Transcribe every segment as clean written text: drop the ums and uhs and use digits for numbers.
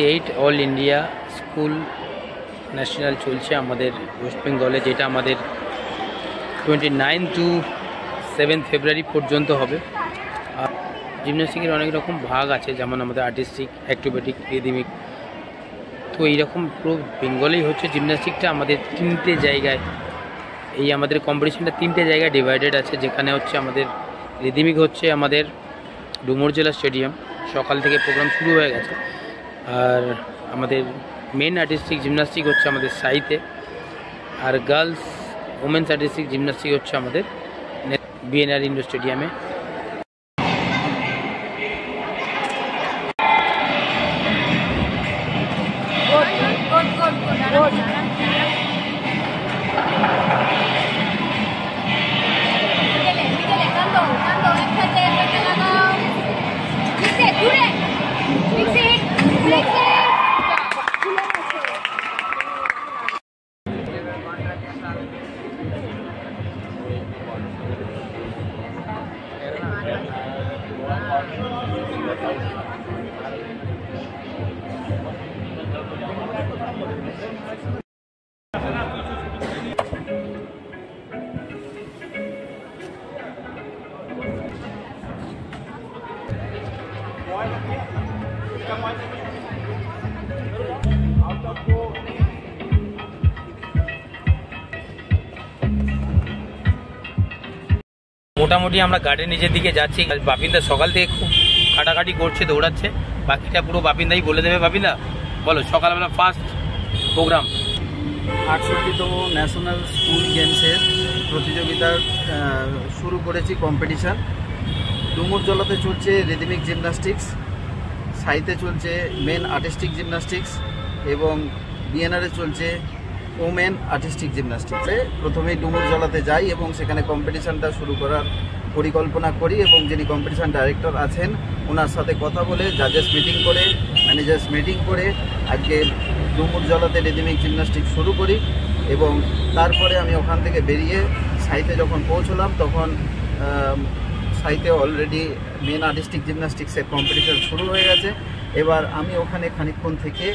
8 all India school national চলছে আমাদের West বেঙ্গলে, যেটা আমাদের 29 টু 7 ফেব্রুয়ারি পর্যন্ত হবে। আর জিমন্যাস্টিকের অনেক রকম ভাগ আছে, যেমন আমাদের আর্টিস্টিক, অ্যাক্রোবেটিক, রিদমিক। তো এইরকম পুরো বেঙ্গলেই হচ্ছে জিমন্যাস্টিকটা। আমাদের 3টে জায়গায় এই আমাদের কম্পিটিশনটা 3টে জায়গায় ডিভাইডেড আছে, যেখানে হচ্ছে আমাদের রিদমিক হচ্ছে আমাদের ডুমুর জেলা স্টেডিয়াম, সকাল থেকে প্রোগ্রাম শুরু হয়ে গেছে। আর আমাদের মেন আর্টিস্টিক জিমন্যাস্টিক হচ্ছে আমাদের সাইতে, আর গার্লস ওমেন্স আর্টিস্টিক জিমন্যাস্টিক হচ্ছে আমাদের বিএনআর ইন্ডোর স্টেডিয়ামে। মোটামুটি আমরা গার্ডেন নিচের দিকে যাচ্ছি। বাপিন্দা সকাল থেকে খুব খাটাখাটি করছে, দৌড়াচ্ছে। বাকিটা পুরো বাপিন্দাই বলে দেবে। বাপিন্দা বলো, সকালবেলা ফার্স্ট প্রোগ্রাম 68তম ন্যাশনাল স্কুল গেমসের প্রতিযোগিতা শুরু করেছি কম্পিটিশান। ডুমুরজলাতে চলছে রিদমিক জিমন্যাস্টিক্স, সাইতে চলছে মেন আর্টিস্টিক জিমন্যাস্টিক্স এবং বিএনআরে চলছে ওমেন আর্টিস্টিক জিমন্যাস্টিক্সে। প্রথমেই ডুমুরজলাতে যাই এবং সেখানে কম্পিটিশানটা শুরু করার পরিকল্পনা করি এবং যিনি কম্পিটিশান ডাইরেক্টর আছেন ওনার সাথে কথা বলে, জাজেস মিটিং করে, ম্যানেজার্স মিটিং করে আজকে ডুমুরজলাতে রিদমিক জিমন্যাস্টিক শুরু করি। এবং তারপরে আমি ওখান থেকে বেরিয়ে সাইতে যখন পৌঁছলাম তখন সাইতে অলরেডি মেন আর্টিস্টিক জিমন্যাস্টিক্সের কম্পিটিশান শুরু হয়ে গেছে। এবার আমি ওখানে খানিকক্ষণ থেকে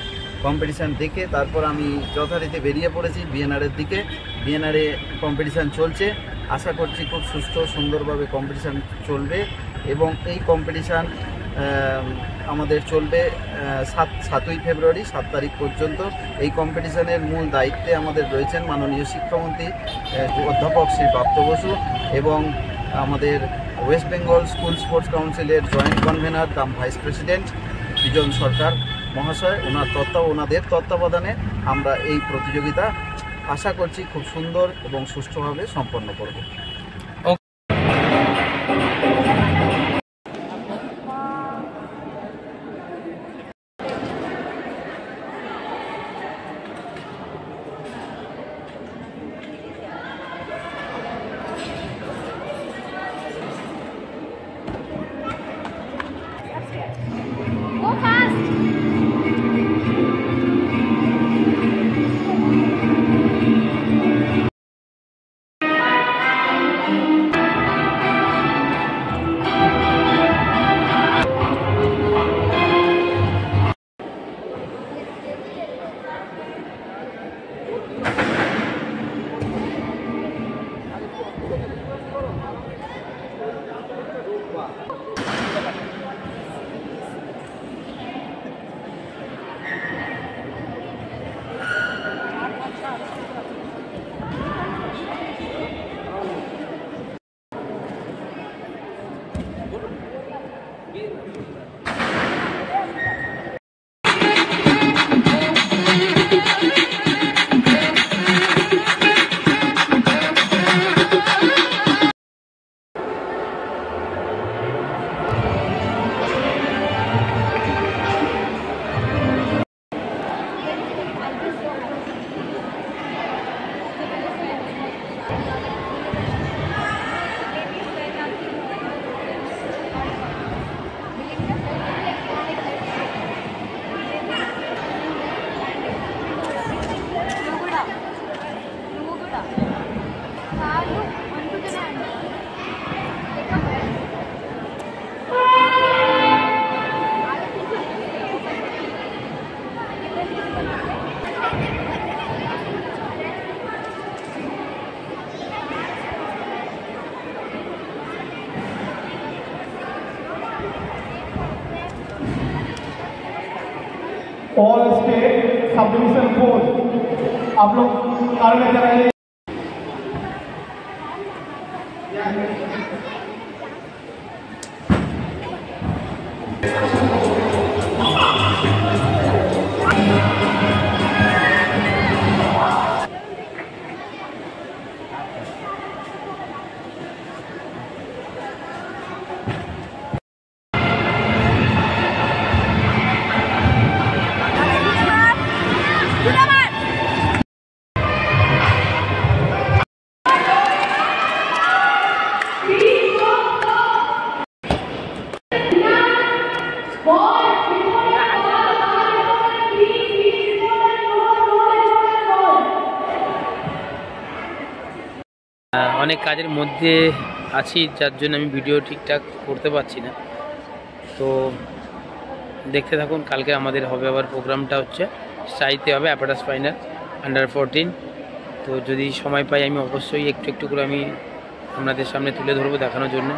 কম্পিটিশান দেখে তারপর আমি যথারীতি বেরিয়ে পড়েছি বিএনআরের দিকে। বিএনআরে কম্পিটিশান চলছে, আশা করছি খুব সুস্থ সুন্দরভাবে কম্পিটিশান চলবে এবং এই কম্পিটিশান আমাদের চলবে 7ই ফেব্রুয়ারি 7 তারিখ পর্যন্ত। এই কম্পিটিশানের মূল দায়িত্বে আমাদের রয়েছেন মাননীয় শিক্ষামন্ত্রী অধ্যাপক শ্রী প্রাপ্ত বসু এবং আমাদের ওয়েস্ট বেঙ্গল স্কুল স্পোর্টস কাউন্সিলের জয়েন্ট কনভেনার কাম ভাইস প্রেসিডেন্ট বিজন সরকার মহাশয়। ওনাদের তত্ত্বাবধানে আমরা এই প্রতিযোগিতা আশা করছি খুব সুন্দর এবং সুষ্ঠুভাবে সম্পন্ন করব। ऑल स्टेट सब डिविजन 4 आप लोग कार में चलाइए। অনেক কাজের মধ্যে আছি, যার জন্য আমি ভিডিও ঠিকঠাক করতে পারছি না। তো দেখতে থাকুন। কালকে আমাদের হবে আবার প্রোগ্রামটা হচ্ছে সাইতে হবে অ্যাপাটাস ফাইনাল আন্ডার 14। তো যদি সময় পাই আমি অবশ্যই একটু একটু করে আমি আপনাদের সামনে তুলে ধরবো দেখানোর জন্য।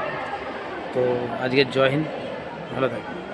তো আজকে জয় হিন্দ, ভালো থাকবেন।